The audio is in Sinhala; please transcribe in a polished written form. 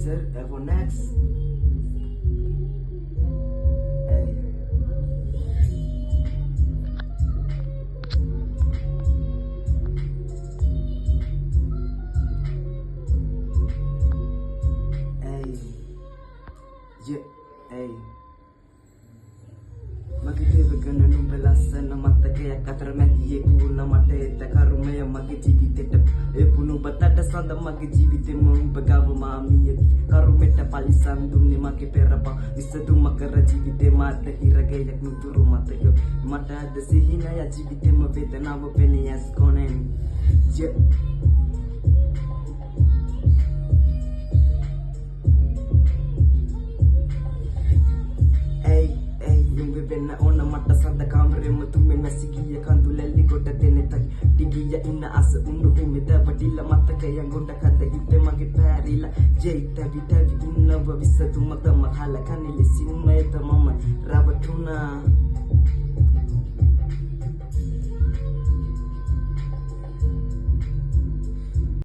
Sir Evonax. Hey. Hey. Yeah. Hey. මගේ දේවගණ නුඹ ලස්සන මතකයක් අතර මැදියේ කුණ මට එත කරුමය මගේ ජීවිතේට එපුණු බතට සඳ මගේ ජීවිතෙම උඹ ගාව මාමියදී කරුමෙට පරිසම් දුන්නේ මගේ පෙරපා විසදුම කර ජීවිතේ මාත හිරගයක් නුතුරු මතක මට අද සිහිනය ජීවිතෙම වේදනාව පෙනී ඇස් කොනෙන් වෙන්න ඕන මට සද්ද කාමරෙම තුමෙන් වැසිගිය කඳු ලැලි කොට දෙනෙතයි ටිගිය ඉන්න අස උණු හිමිද වඩිල මතකයන් ගොඩ කද හිතේ මගේ පැරිලා ජෙයිත විතවි ඉන්නව විසතුම තම කල කනිලි සින්මයත මම රවටුණා